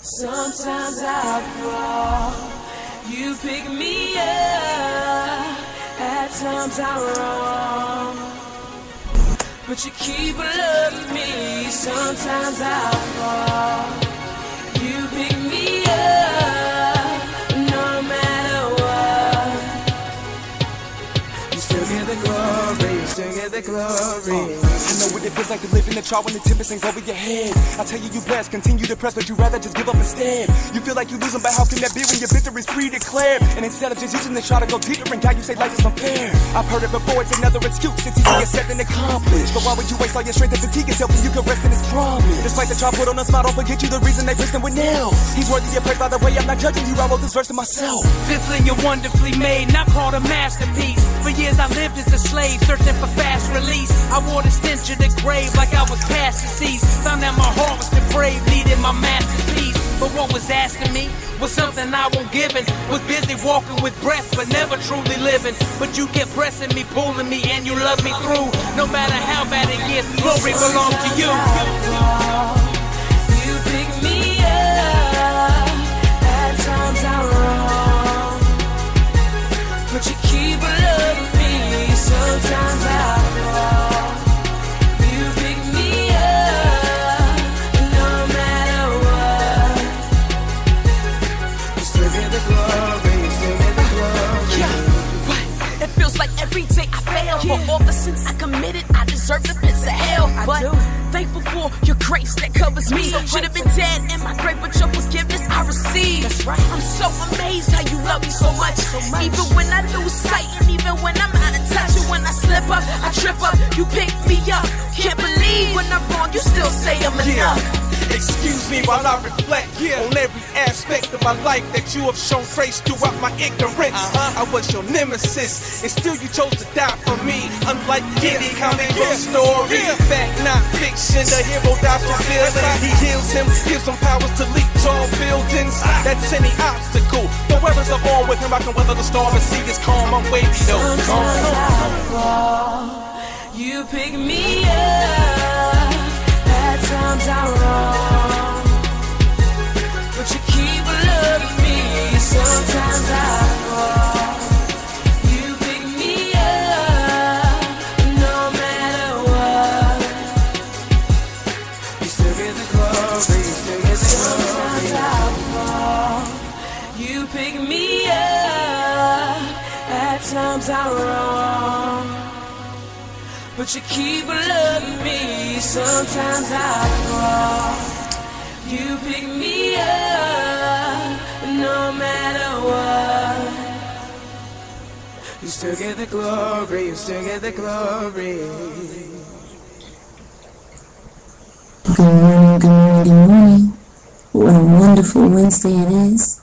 Sometimes I fall, you pick me up. At times I'm wrong, but you keep loving me. Sometimes I fall, you pick me up. No matter what, you still get the glory, you still get the glory. I know what it feels like to live in the trial when the tempest hangs over your head. I tell you, you blessed, continue to press, but you rather just give up instead. You feel like you're losing, but how can that be when your victory's pre-declared? And instead of just using the try to go deeper and God, you say life is unfair. I've heard it before, it's another excuse. It's easier said than accomplished. But why would you waste all your strength and fatigue yourself when you can rest in His promise? Despite the trial put on a smile, don't forget you the reason they pierced Him with nails. He's worthy of praise, by the way, I'm not judging you. I wrote this verse to myself. Fifthly, you're wonderfully made, not called a masterpiece. For years I lived as a slave, searching for fast release. I wore the stench of the grave like I was past the seas. Found that my heart was depraved, needed my masterpiece. But what was asking me was something I won't give in. Was busy walking with breath, but never truly living. But you kept pressing me, pulling me, and you loved me through. No matter how bad it gets, glory belongs to you. You pick me up. At times I'm wrong, but you keep loving me. Sometimes I fall. You pick me up. No matter what, you still get the glory. You still get the glory. Yeah, what? It feels like every day I fail. For all the sins I committed, I deserve the pits of hell. But thankful for your grace that covers me. Should have been dead in my grave, but your forgiveness I receive. That's right. I'm so amazed how you love me so much. Even when I lose sight, and even when I'm out of touch, and when I slip up, I trip up, you pick me up. Can't believe when I'm wrong, you still say I'm enough. Excuse me while I reflect on every aspect of my life that you have shown grace throughout my ignorance. I was your nemesis, and still you chose to die for me. Unlike any comic book story, fact not fiction. The hero dies for villain. He heals him, gives him powers to leap tall buildings. That's any obstacle. The weathers are born with him. I can weather the storm and see his calm. I'm waiting. Sometimes I fall, you pick me up. At times I'm wrong, but you keep loving me. Sometimes I fall, you pick me up. No matter what, you still get the glory. You still get the glory. Sometimes I fall, you pick me up. At times I'm wrong, but you keep loving me. Sometimes I fall, you pick me up. No matter what, you still get the glory. You still get the glory. Good morning, good morning, good morning. What a wonderful Wednesday it is.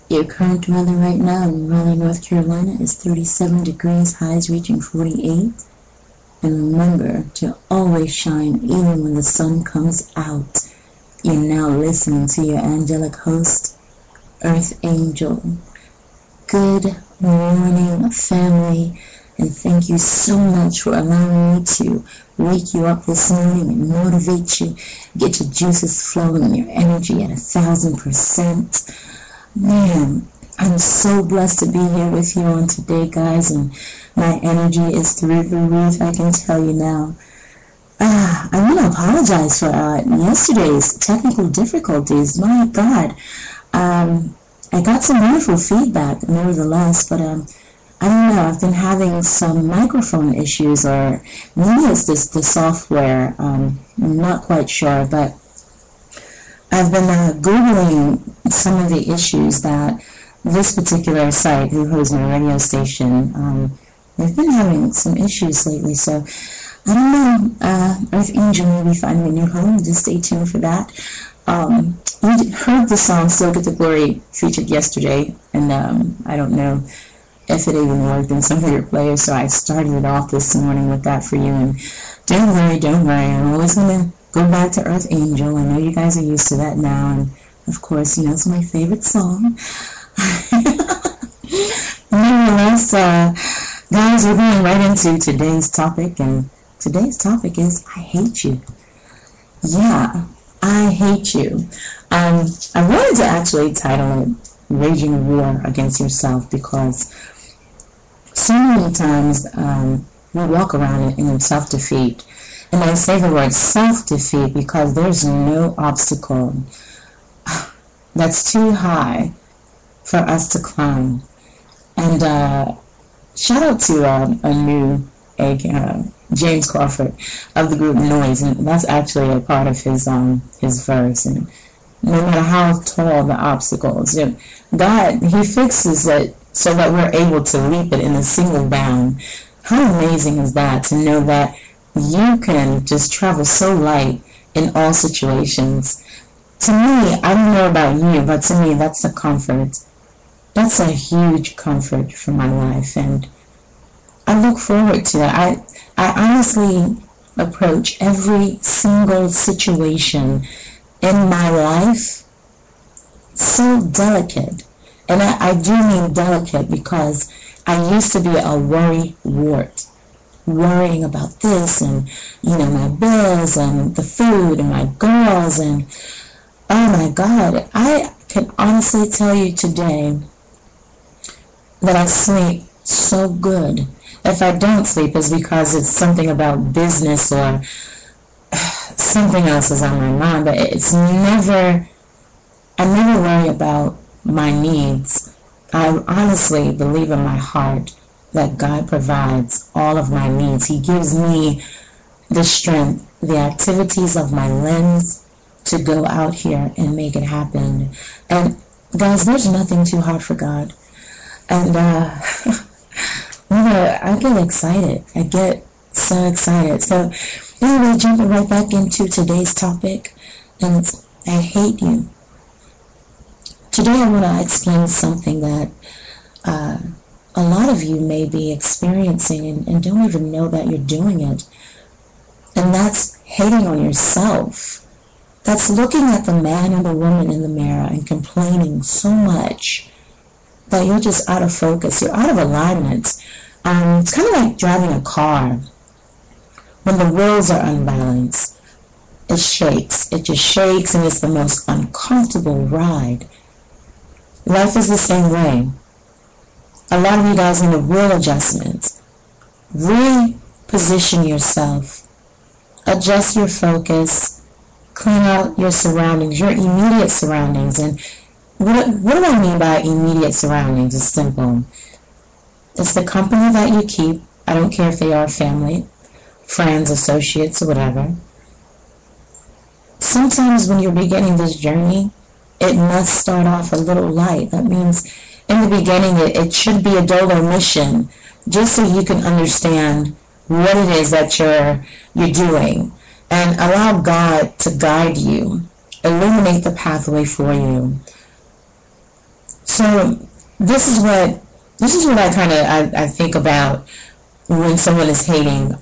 Your current weather right now in Raleigh, North Carolina is 37 degrees, highs reaching 48. And remember to always shine even when the sun comes out. You're now listening to your angelic host, Earth Angel. Good morning, family, and thank you so much for allowing me to wake you up this morning and motivate you, get your juices flowing and your energy at 1,000%. Man, I'm so blessed to be here with you on today, guys, and my energy is through the roof, I can tell you now. I want to apologize for yesterday's technical difficulties. My God. I got some wonderful feedback, nevertheless, but I don't know. I've been having some microphone issues, or maybe it's the software. I'm not quite sure, but I've been Googling some of the issues that this particular site, who holds my radio station, they've been having some issues lately, so I don't know. Earth Angel may be finding a new home. Just stay tuned for that. You heard the song Still Get the Glory featured yesterday, and I don't know if it even worked in some of your players, so I started it off this morning with that for you. And don't worry, I'm always going to go back to Earth Angel. I know you guys are used to that now, and of course, you know, it's my favorite song. Nevertheless, guys, we're going right into today's topic, and today's topic is I hate you. Yeah, I hate you. I wanted to actually title it Raging War Against Yourself, because so many times we walk around in self-defeat. And I say the word self-defeat because there's no obstacle that's too high for us to climb. And shout out to a new egg, James Crawford of the group Noise, and that's actually a part of his verse. And no matter how tall the obstacles, God, He fixes it so that we're able to leap it in a single bound. How amazing is that, to know that you can just travel so light in all situations. To me, I don't know about you, but to me, that's a comfort. That's a huge comfort for my life, and I look forward to it. I honestly approach every single situation in my life so delicate. And I do mean delicate because I used to be a worry wart, worrying about this and, my bills and the food and my girls, and oh my God, I can honestly tell you today that I sleep so good. If I don't sleep, it's because it's something about business or something else is on my mind, but it's never, I never worry about my needs. I honestly believe in my heart that God provides all of my needs. He gives me the strength, the activities of my limbs to go out here and make it happen. And guys, there's nothing too hard for God. And I get excited. I get so excited. So anyway, jumping right back into today's topic, and it's I hate you. Today I want to explain something that a lot of you may be experiencing and don't even know that you're doing it. And that's hating on yourself. That's looking at the man and the woman in the mirror and complaining so much that you're just out of focus. You're out of alignment. It's kind of like driving a car. When the wheels are unbalanced, it shakes. It just shakes, and it's the most uncomfortable ride. Life is the same way. A lot of you guys need a wheel adjustment. Reposition yourself. Adjust your focus. Clean out your surroundings, your immediate surroundings. And what do I mean by immediate surroundings? It's simple. It's the company that you keep. I don't care if they are family, friends, associates, or whatever. Sometimes when you're beginning this journey, it must start off a little light. That means in the beginning it should be a dolo mission, just so you can understand what it is that you're doing, and allow God to guide you, illuminate the pathway for you. So this is what I think about when someone is hating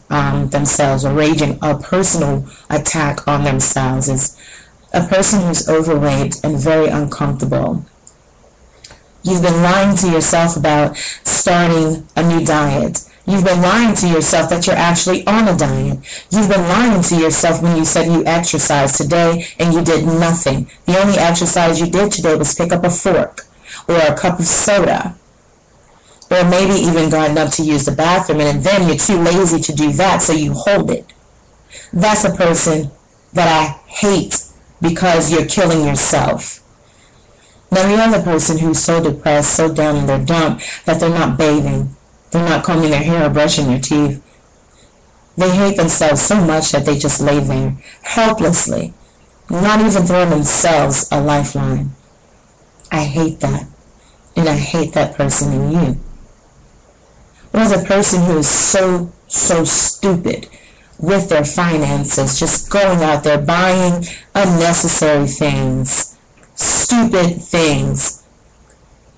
themselves or raging a personal attack on themselves. Is a person who's overweight and very uncomfortable. You've been lying to yourself about starting a new diet. You've been lying to yourself that you're actually on a diet. You've been lying to yourself when you said you exercised today and you did nothing. The only exercise you did today was pick up a fork or a cup of soda, or maybe even gotten up to use the bathroom, and then you're too lazy to do that, so you hold it. That's a person that I hate, because you're killing yourself. Now the other person who's so depressed, so down in their dump, that they're not bathing, they're not combing their hair or brushing their teeth. They hate themselves so much that they just lay there, helplessly, not even throwing themselves a lifeline. I hate that. And I hate that person in you. Or the person who is so stupid with their finances, just going out there buying unnecessary things, stupid things.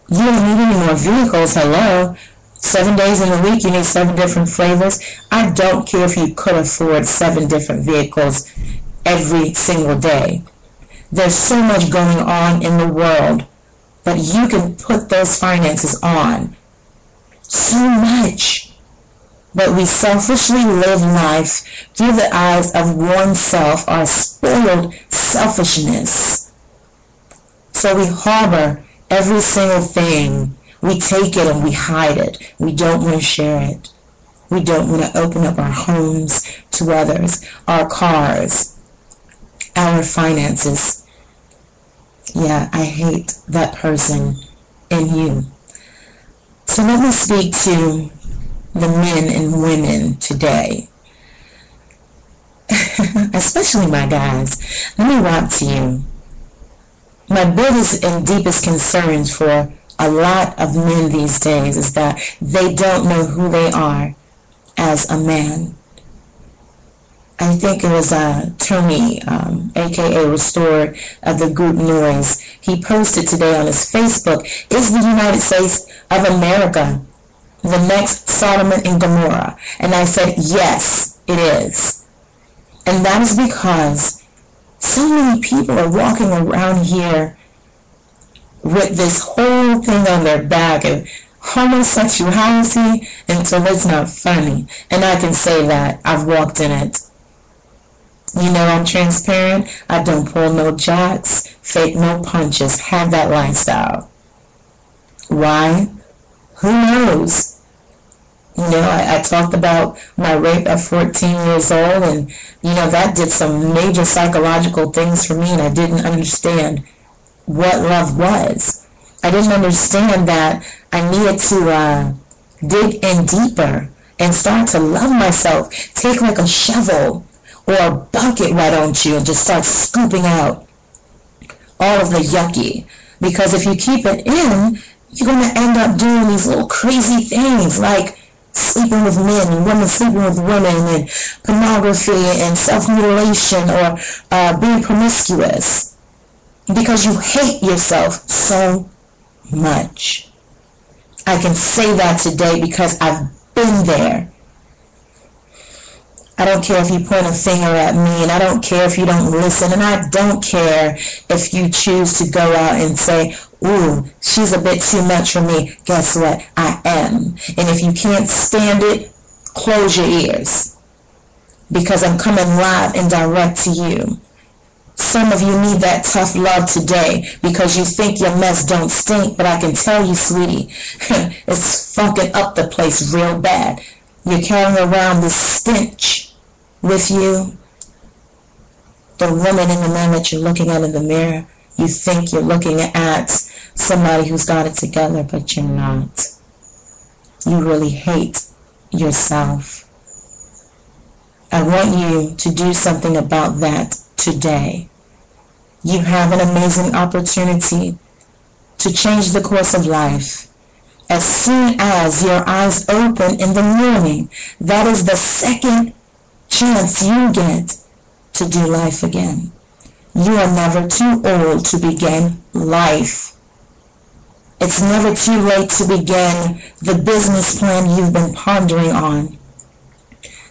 You don't need any more vehicles, hello. 7 days in a week, you need 7 different flavors. I don't care if you could afford 7 different vehicles every single day. There's so much going on in the world that you can put those finances on. So much. but we selfishly live life through the eyes of oneself, our spoiled selfishness. So we harbor every single thing. We take it and we hide it. We don't want to share it. We don't want to open up our homes to others, our cars, our finances. Yeah, I hate that person in you. So let me speak to the men and women today, especially my guys. Let me rap to you. My biggest and deepest concerns for a lot of men these days is that they don't know who they are as a man. I think it was Tony, aka Restored of the group Noise. He posted today on his Facebook, "Is the United States of America the next Sodom and Gomorrah?" And I said, yes, it is. And that is because so many people are walking around here with this whole thing on their back of homosexuality until it's not funny. And I can say that I've walked in it. You know, I'm transparent. I don't pull no jacks, fake no punches, have that lifestyle. Why? Who knows? You know, I talked about my rape at 14 years old, and, you know, that did some major psychological things for me, and I didn't understand what love was. I didn't understand that I needed to dig in deeper and start to love myself. Take like a shovel or a bucket, why don't you, and just start scooping out all of the yucky. Because if you keep it in, you're going to end up doing these little crazy things like sleeping with men and women sleeping with women and pornography and self-mutilation or being promiscuous. Because you hate yourself so much. I can say that today because I've been there. I don't care if you point a finger at me, and I don't care if you don't listen, and I don't care if you choose to go out and say, ooh, she's a bit too much for me. Guess what? I am. And if you can't stand it, close your ears. Because I'm coming live and direct to you. Some of you need that tough love today because you think your mess don't stink, but I can tell you, sweetie, it's funking up the place real bad. You're carrying around this stench with you. The woman and the man that you're looking at in the mirror, you think you're looking at somebody who's got it together, but you're not. You really hate yourself. I want you to do something about that today. You have an amazing opportunity to change the course of life. As soon as your eyes open in the morning, that is the second chance you get to do life again. You are never too old to begin life. It's never too late to begin the business plan you've been pondering on.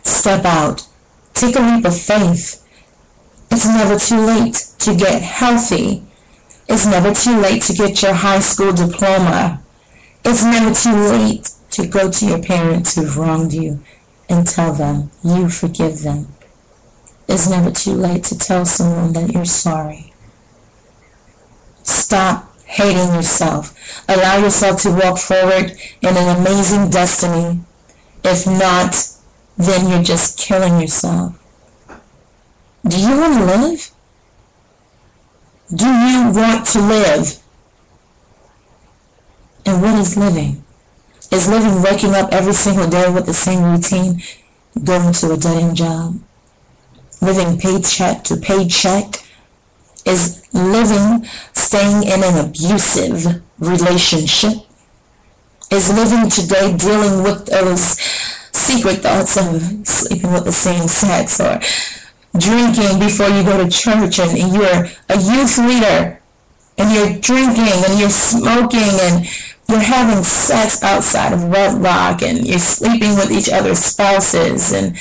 Step out. Take a leap of faith. It's never too late to get healthy. It's never too late to get your high school diploma. It's never too late to go to your parents who've wronged you and tell them you forgive them. It's never too late to tell someone that you're sorry. Stop hating yourself. Allow yourself to walk forward in an amazing destiny. If not, then you're just killing yourself. Do you want to live? Do you want to live? And what is living? Is living waking up every single day with the same routine, going to a dead-end job? Living paycheck to paycheck? Is living staying in an abusive relationship? Is living today dealing with those secret thoughts of sleeping with the same sex, or drinking before you go to church, and you're a youth leader and you're drinking and you're smoking and you're having sex outside of wedlock and you're sleeping with each other's spouses and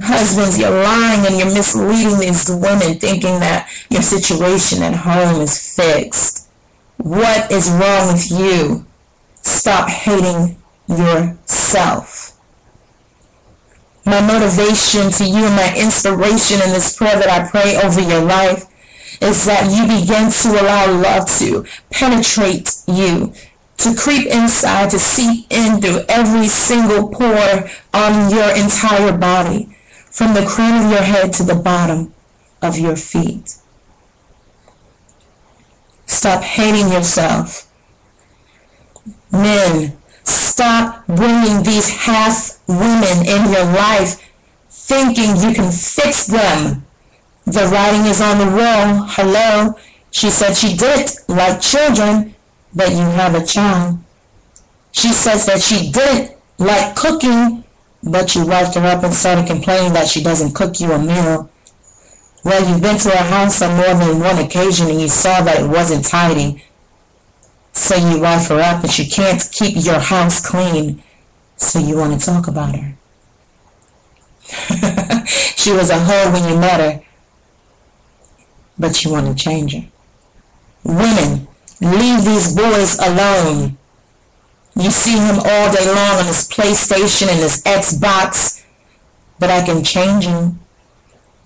husbands, you're lying and you're misleading these women thinking that your situation at home is fixed. What is wrong with you? Stop hating yourself. My motivation to you and my inspiration in this prayer that I pray over your life is that you begin to allow love to penetrate you, to creep inside, to seep in through every single pore on your entire body, from the crown of your head to the bottom of your feet. Stop hating yourself. Men, stop bringing these half women in your life thinking you can fix them. The writing is on the wall. Hello. She said she did like children, but you have a child. She says that she didn't like cooking, but you wiped her up and started complaining that she doesn't cook you a meal. Well, you've been to her house on more than one occasion and you saw that it wasn't tidy. So you wipe her up and she can't keep your house clean. So you want to talk about her. She was a hoe when you met her, but you want to change her. Women, leave these boys alone. You see him all day long on his PlayStation and his Xbox, but I can change him.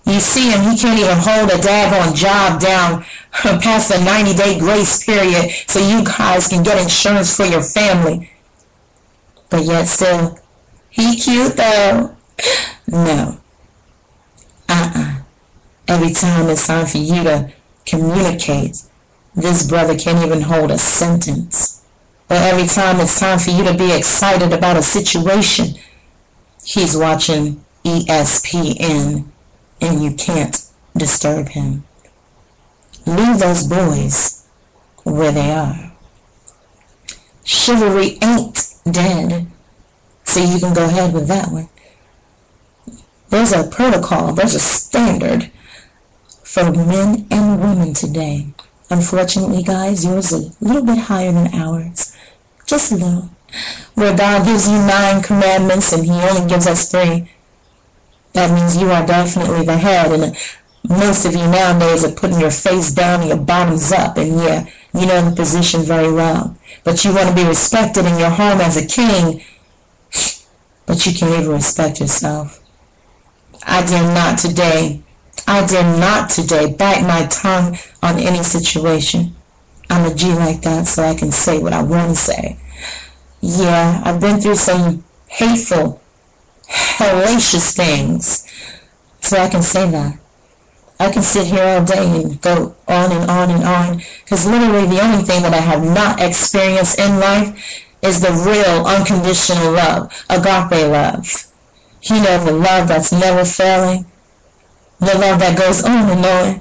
You see him, he can't even hold a daggone job down past the 90-day grace period so you guys can get insurance for your family. But yet still, he cute though. No. Every time it's time for you to communicate, this brother can't even hold a sentence. Or every time it's time for you to be excited about a situation, he's watching ESPN and you can't disturb him. Leave those boys where they are. Chivalry ain't dead, so you can go ahead with that one. There's a protocol, there's a standard for men and women today. Unfortunately, guys, yours is a little bit higher than ours. Just a little. Where God gives you 9 commandments and he only gives us 3. That means you are definitely the head. And most of you nowadays are putting your face down and your bottoms up. And yeah, you know the position very well. But you want to be respected in your home as a king. But you can't even respect yourself. I dare not today bite my tongue on any situation. I'm a G like that, so I can say what I want to say. Yeah, I've been through some hateful, hellacious things, so I can say that. I can sit here all day and go on and on and on, because literally the only thing that I have not experienced in life is the real unconditional love, agape love. You know, the love that's never failing, the love that goes on and on,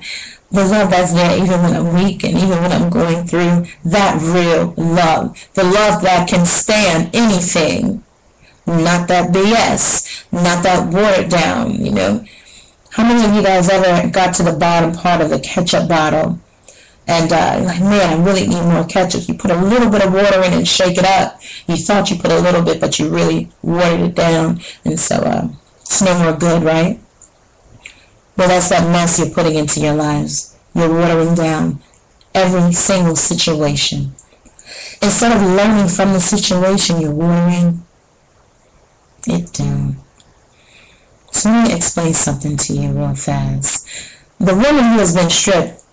the love that's there even when I'm weak and even when I'm going through, that real love, the love that can stand anything, not that BS, not that watered down, you know. How many of you guys ever got to the bottom part of the ketchup bottle and like, man, I really need more ketchup. You put a little bit of water in and shake it up. You thought you put a little bit, but you really watered it down, and so it's no more good, right? Well, that's that mess you're putting into your lives. You're watering down every single situation. Instead of learning from the situation, you're watering it down. So let me explain something to you real fast. The woman who has been stripped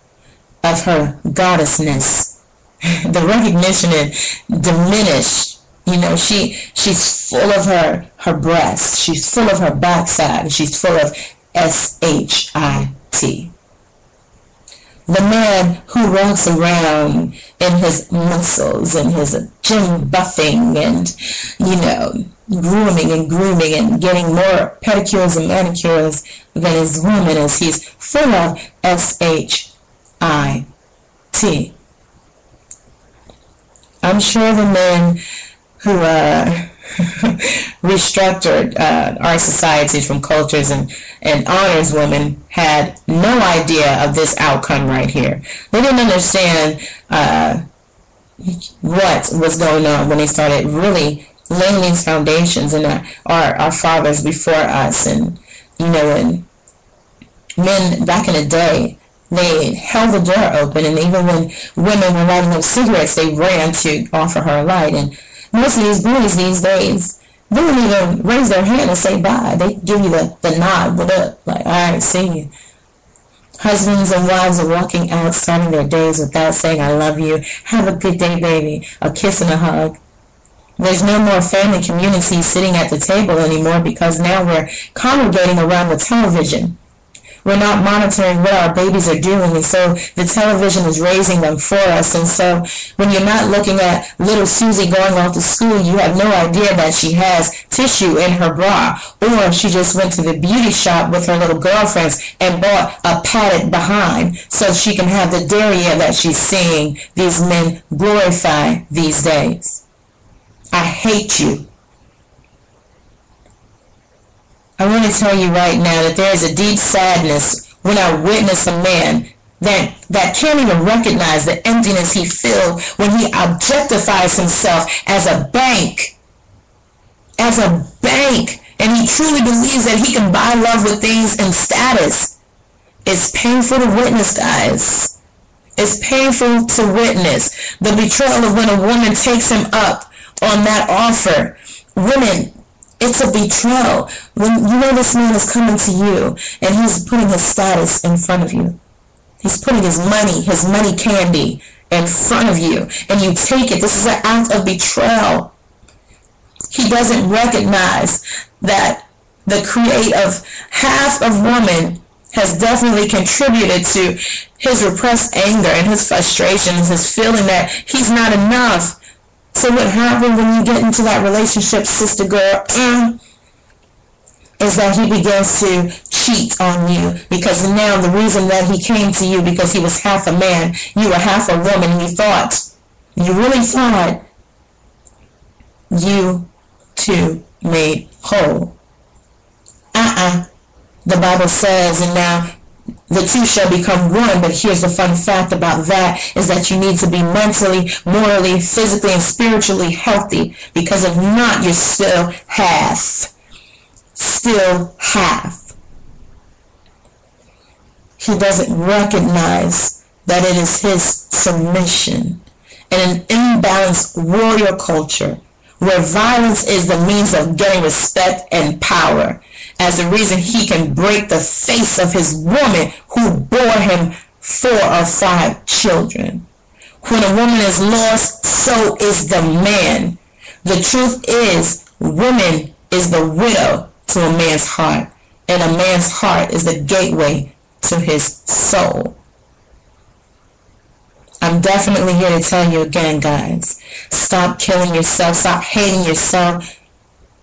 of her goddessness, the recognition and diminished, you know, she's full of her breasts, she's full of her backside, she's full of S-H-I-T. The man who walks around in his muscles and his gym buffing and, you know, grooming and getting more pedicures and manicures than his woman is. He's full of S-H-I-T. I'm sure the men who restructured our society from cultures and honors women had no idea of this outcome right here. They didn't understand what was going on when they started really laying these foundations, and our fathers before us, and you know, and men back in the day, they held the door open, and even when women were lighting up cigarettes, they ran to offer her a light. And most of these boys these days, They don't even raise their hand and say bye. They give you the nod, what up, like, all right, see you. Husbands and wives are walking out, starting their days without saying, I love you, have a good day, baby, a kiss and a hug. There's no more family community sitting at the table anymore because now we're congregating around the television. We're not monitoring what our babies are doing, and so the television is raising them for us. And so when you're not looking at little Susie going off to school, you have no idea that she has tissue in her bra, or she just went to the beauty shop with her little girlfriends and bought a padded behind so she can have the derriere that she's seeing these men glorify these days. I hate you. I want to tell you right now that there is a deep sadness when I witness a man that can't even recognize the emptiness he feels when he objectifies himself as a bank. As a bank. And he truly believes that he can buy love with things and status. It's painful to witness, guys. It's painful to witness the betrayal of when a woman takes him up on that offer. Women, it's a betrayal. When you know this man is coming to you and he's putting his status in front of you. He's putting his money candy in front of you, and you take it. This is an act of betrayal. He doesn't recognize that the create of half of woman has definitely contributed to his repressed anger and his frustrations, his feeling that he's not enough. So what happens when you get into that relationship, sister girl, is that he begins to cheat on you, because now the reason that he came to you because he was half a man, you were half a woman, you really thought you two made whole. The Bible says, and now the two shall become one, but here's the fun fact about that is that you need to be mentally, morally, physically, and spiritually healthy, because if not, you're still half. Still half. He doesn't recognize that it is his submission. In an imbalanced warrior culture, where violence is the means of getting respect and power, as the reason he can break the face of his woman who bore him 4 or 5 children. When a woman is lost, so is the man. The truth is, woman is the widow to a man's heart, and a man's heart is the gateway to his soul. I'm definitely here to tell you again, guys, stop killing yourself, stop hating yourself.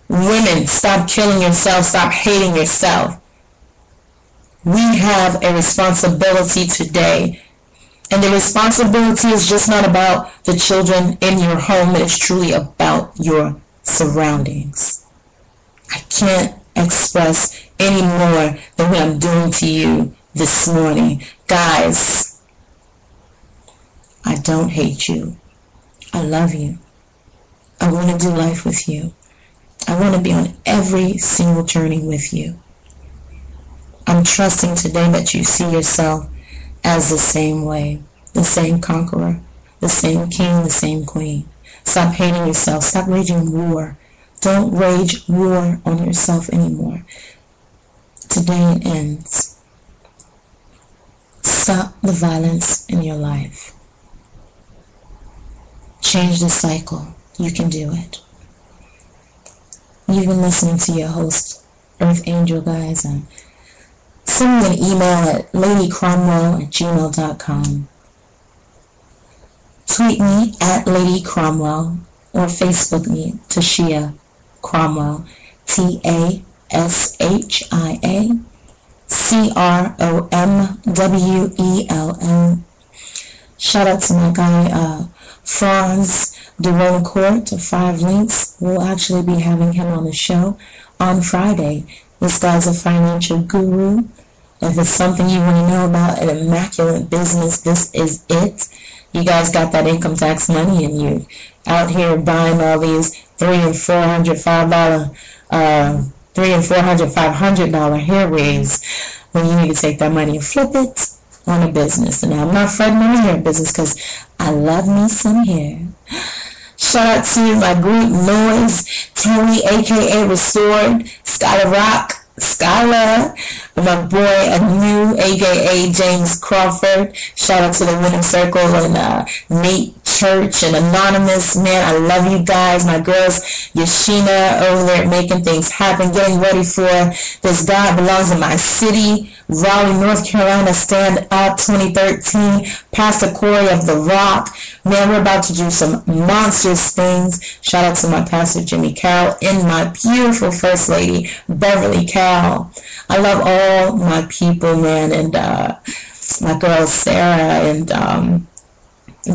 Women, stop killing yourself, stop hating yourself. We have a responsibility today, and the responsibility is just not about the children in your home, it is truly about your surroundings. I can't express any more than what I'm doing to you this morning. Guys, I don't hate you. I love you. I want to do life with you. I want to be on every single journey with you. I'm trusting today that you see yourself as the same way, the same conqueror, the same king, the same queen. Stop hating yourself. Stop waging war. Don't rage war on yourself anymore. Today it ends. Stop the violence in your life. Change the cycle. You can do it. You've been listening to your host, Earth Angel, guys. Send me an email at ladycromwell@gmail.com. Tweet me at Lady Cromwell, or Facebook me, Tashia Cromwell, TASHIA CROMWELL. Shout out to my guy, Franz Deroncourt of 5 Links. We'll actually be having him on the show on Friday. This guy's a financial guru. If it's something you want to know about an immaculate business, this is it. You guys got that income tax money and you're out here buying all these $300, $400, $500 hair wigs when you need to take that money and flip it on a business. And I'm not fretting on the hair business because I love me some hair. Shout out to my group Noise, Tony, aka Restored, Skylar Rock, Skylar, my boy Anu, aka James Crawford. Shout out to the Winner Circle and Nate Church and Anonymous. Man, I love you guys. My girls, Yashina over there making things happen, getting ready for this God Belongs in My City, Raleigh, North Carolina, Stand Up 2013. Pastor Corey of The Rock. Man, we're about to do some monstrous things. Shout out to my pastor Jimmy Carroll and my beautiful First Lady Beverly Carroll. I love all my people, man, and my girls Sarah and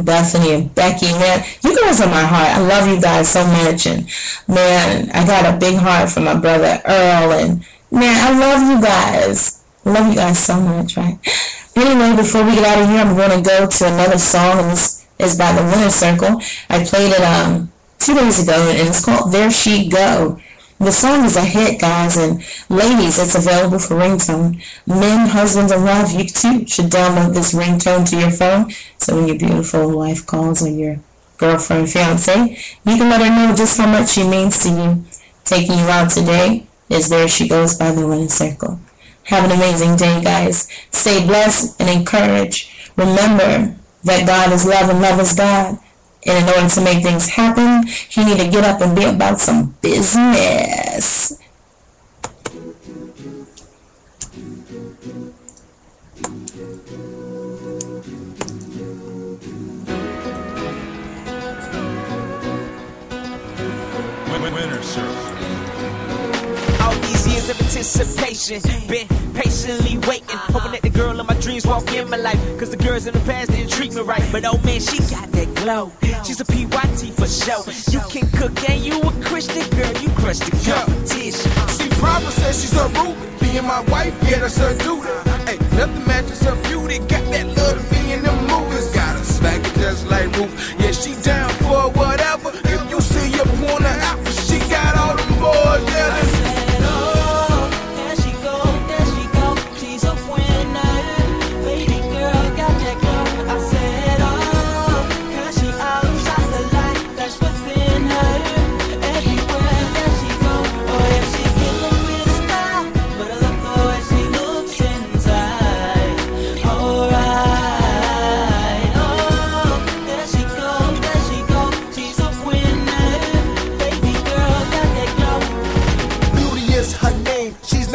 Bethany and Becky, man. You guys are my heart. I love you guys so much, and man, I got a big heart for my brother Earl, and man, I love you guys. I love you guys so much, right? Anyway, before we get out of here, I'm going to go to another song, and this is by the Winner Circle. I played it 2 days ago, and it's called There She Go. The song is a hit, guys, and ladies, it's available for ringtone. Men, husbands, and wives, you too should download this ringtone to your phone, so when your beautiful wife calls or your girlfriend, fiance, you can let her know just how much she means to you. Taking you out today is There She Goes by the Winner Circle. Have an amazing day, guys. Stay blessed and encouraged. Remember that God is love and love is God. And in order to make things happen, you need to get up and be about some business. Winner Circle. All these years of anticipation, been patiently waiting, hoping that the girl of my dreams walk in my life. Cause the girls in the past didn't treat me right, but oh man, she got that glow. She's a PYT for sure. You can cook and you a Christian girl, you crush the competition. See, Proper says she's a root. Being my wife, yeah, that's her duty. Hey, nothing matches her beauty. Got that love to me in the movies. Got her swagger just like Ruth. Yeah, she down for whatever. If you see her point her out, she got all them boys yelling.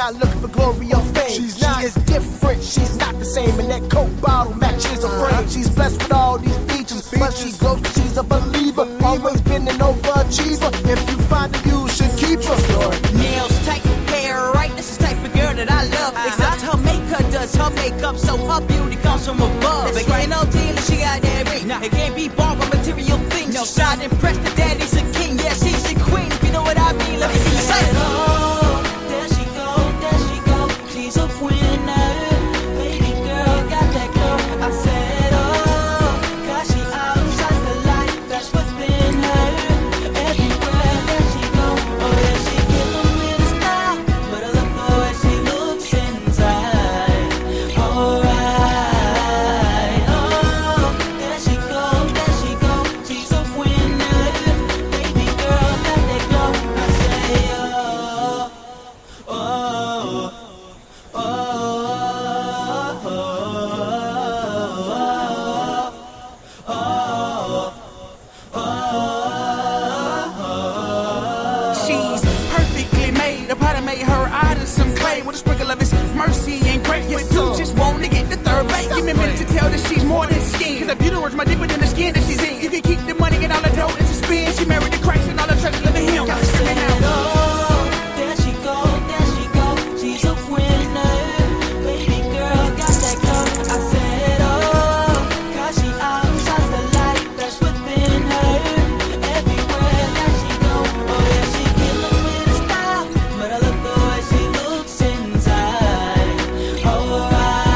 Looking for glory or fame. She's not. She is different. She's not the same. And that Coke bottle matches her frame. She's blessed with all these features, but she glows 'cause she's a believer. Always been an overachiever. If you find her, you should keep her. Nails tight, hair right. This is the type of girl that I love. Except her makeup does her makeup, so her beauty comes from above. But ain't no deal if she got that ring. It can't be bought by material things. No, try to impress the daddy's a king. Yeah, she's a queen. If you know what I mean, let me see you say it. She's a winner, baby girl, got that glow. I said, oh, 'cause she outshines the light that's within her. Everywhere that she go, oh yeah, she killin' with a style. But I love the way she looks inside. Alright, oh, there she go, she's a winner, baby girl, got that glow. I say, oh, oh. She's perfectly made. The potter made her out of some clay with a sprinkle of his mercy and grace. But you just want to get the third base. Give me a minute to tell that she's more than skin. 'Cause her beauty works much deeper than the skin that she's in. You can keep the money and all the dough that she spends. She married to Christ and all the treasure live in him. Gotta scream it out. There she go, she's a winner. Baby girl, got that glow. I said, oh, 'cause she outshines the light that's within her. Everywhere that she go, oh yeah, she killin' with a style. But I love the way she looks inside. Alright,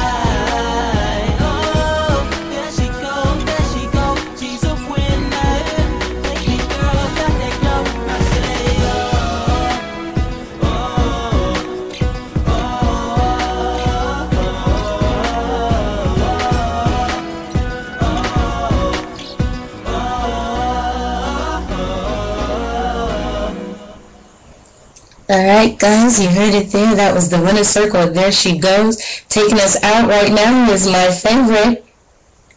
oh, there she go, she's a winner. Alright guys, you heard it there. That was the winner circle. There she goes. Taking us out right now is my favorite.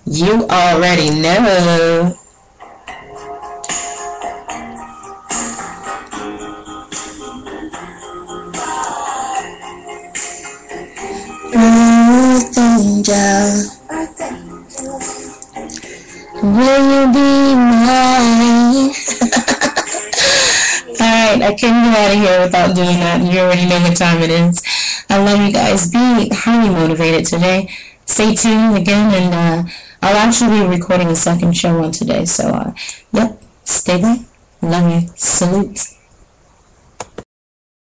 You already know. Earth angel, will you be mine? Alright, I couldn't get out of here without doing that. You already know what time it is. I love you guys. Be highly motivated today. Stay tuned again, and I'll actually be recording a second show on today. So, yep, stay there. Love you. Salute.